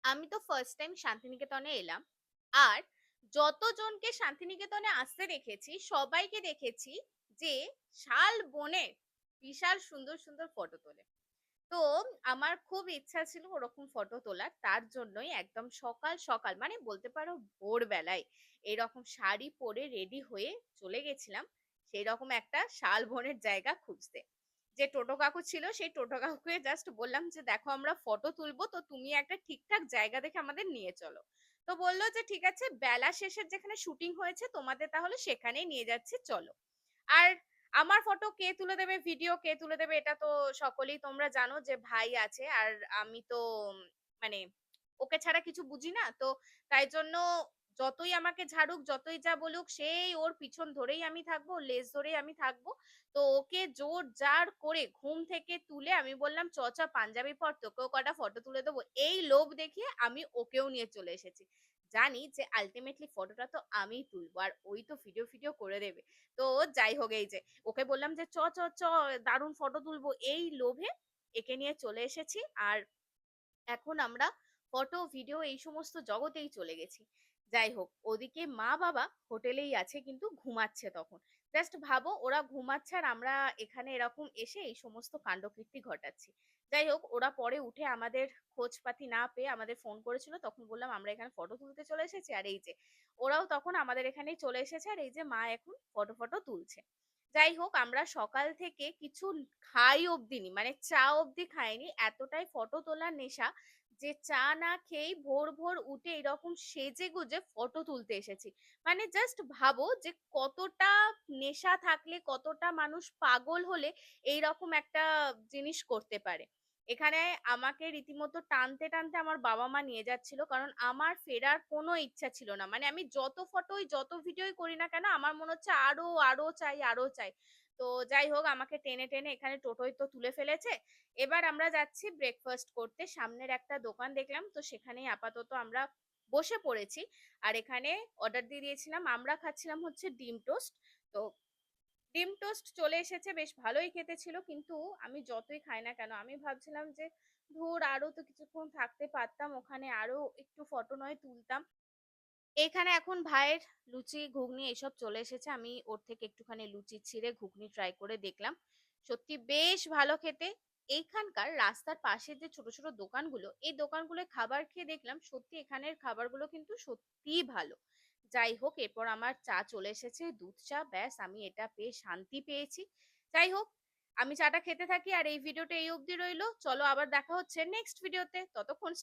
আমি তো first time শান্তিনিকেতনে এলাম। আর যতজনকে শান্তিনিকেতনে আসতে দেখেছি, সবাইকে দেখেছি যে শালবনের বিশাল সুন্দর, সুন্দর ফটো তোলে। তো আমার খুব ইচ্ছা ছিল ওরকম ফটো তোলার। তার জন্যই একদম সকাল, সকাল মানে বলতে পারো ভোরবেলায় এরকম শাড়ি পরে রেডি হয়ে চলে গেছিলাম সেইরকম একটা শালবনের জায়গা খুঁজতে। যে টোটো কাকু ছিল সেই টোটো কাকুকে জাস্ট বললাম যে, "দেখো আমরা ফটো তুলবো তো তুমি একটা ঠিকঠাক জায়গা দেখে আমাদের নিয়ে চলো।" তো বলল যে, "ঠিক আছে বেলা শেষের যেখানে শুটিং হয়েছে তোমাদের তাহলে সেখানেই নিয়ে যাচ্ছি চলো।" আর আমার ফটো কে তুলে দেবে, ভিডিও কে তুলে দেবে এটা তো সকলেই তোমরা জানো যে ভাই আছে। আর আমি তো মানে ওকে ছাড়া কিছু বুঝি না। তো তাই জন্য যতই আমাকে ঝাড়ুক, যতই যা বলুক সেই ওর পিছন ধরেই আমি থাকবো, ওর লেজ ধরেই আমি থাকবো। তো ওকে জোর-জার করে ঘুম থেকে তুলে আমি বললাম, "চ পাঞ্জাবি পর তোকেও কটা ফটো তুলে দেবো।" এই লোভ দেখিয়ে আমি ওকেও নিয়ে চলে এসেছি। জানি যে আল্টিমেটলি ফটোটা তো আমিই তুলবো। আর ওই তো ভিডিও করে দেবে। তো যাই হোক এই যে ওকে বললাম যে চ দারুণ ফটো তুলবো এই লোভে একে নিয়ে চলে এসেছি। আর এখন আমরা ফটো, ভিডিও এই সমস্ত জগতেই চলে গেছি। যাই হোক, ওদিকে মা-বাবা হোটেলেই আছে কিন্তু ঘুমাচ্ছে তখন। জাস্ট ভাবো ওরা ঘুমাচ্ছে আর আমরা এখানে এরকম এসে এই সমস্ত কাণ্ডকীর্তি ঘটাচ্ছি। যাই হোক, ওরা পরে উঠে আমাদের খোঁজপাতি না পেয়ে আমাদের ফোন করেছিল। তখন বললাম আমরা এখানে ফটো তুলতে চলে এসেছি। আর এই যে ওরাও তখন আমাদের এখানেই চলে এসেছে। আর এই যে মা এখন ফটো তুলছে। যাই হোক, আমরা সকাল থেকে কিছু খাই অব্দি নি। মানে চা অব্দি খাইনি। এতটাই ফটো তোলার নেশা যে চা না খেয়েই ভোর উঠে এরকম সেজেগুজে ফটো তুলতে এসেছি। মানে জাস্ট ভাবো যে কতটা নেশা থাকলে, কতটা মানুষ পাগল হলে এইরকম একটা জিনিস করতে পারে। এখানে আমাকে রীতিমতো টানতে আমার বাবা-মা নিয়ে যাচ্ছিল। কারণ আমার ফেরার কোনো ইচ্ছা ছিল না। মানে আমি যত ফটোই, যত ভিডিওই করি না কেন আমার মনে হচ্ছে আরো চাই, আরো চাই। তো যাই হোক আমাকে টেনে এখানে টোটোয় তো তুলে ফেলেছে। এবার আমরা যাচ্ছি ব্রেকফাস্ট করতে। সামনের একটা দোকান দেখলাম তো সেখানেই আপাতত আমরা বসে পড়েছি। আর এখানে অর্ডার দিয়ে দিয়েছিলাম। আমরা খাচ্ছিলাম হচ্ছে ডিম টোস্ট। তো ডিম টোস্ট চলে এসেছে বেশ ভালোই খেতে ছিল। কিন্তু আমি যতই খাই না কেন আমি ভাবছিলাম যে ধুর আরো তো কিছুক্ষণ থাকতে পারতাম ওখানে আরো একটু ফটো নয় তুলতাম। এখানে এখন ভাইয়ের লুচি, ঘুগনি এসব চলে এসেছে। আমি ওর থেকে একটুখানি লুচি ছিঁড়ে ঘুগনি ট্রাই করে দেখলাম। সত্যি বেশ ভালো খেতে। এইখানকার রাস্তার পাশে যে ছোট দোকানগুলো, এই দোকানগুলোয় খাবার খেয়ে দেখলাম সত্যি এখানের খাবারগুলো কিন্তু সত্যিই ভালো। যাই হোক এরপর আমার চা চলে এসেছে, দুধ চা। ব্যাস আমি এটা পেয়ে শান্তি পেয়েছি। যাই হোক আমি চাটা খেতে থাকি আর এই ভিডিওটা এই অবধি রইলো। চলো আবার দেখা হচ্ছে নেক্সট ভিডিওতে। ততক্ষণ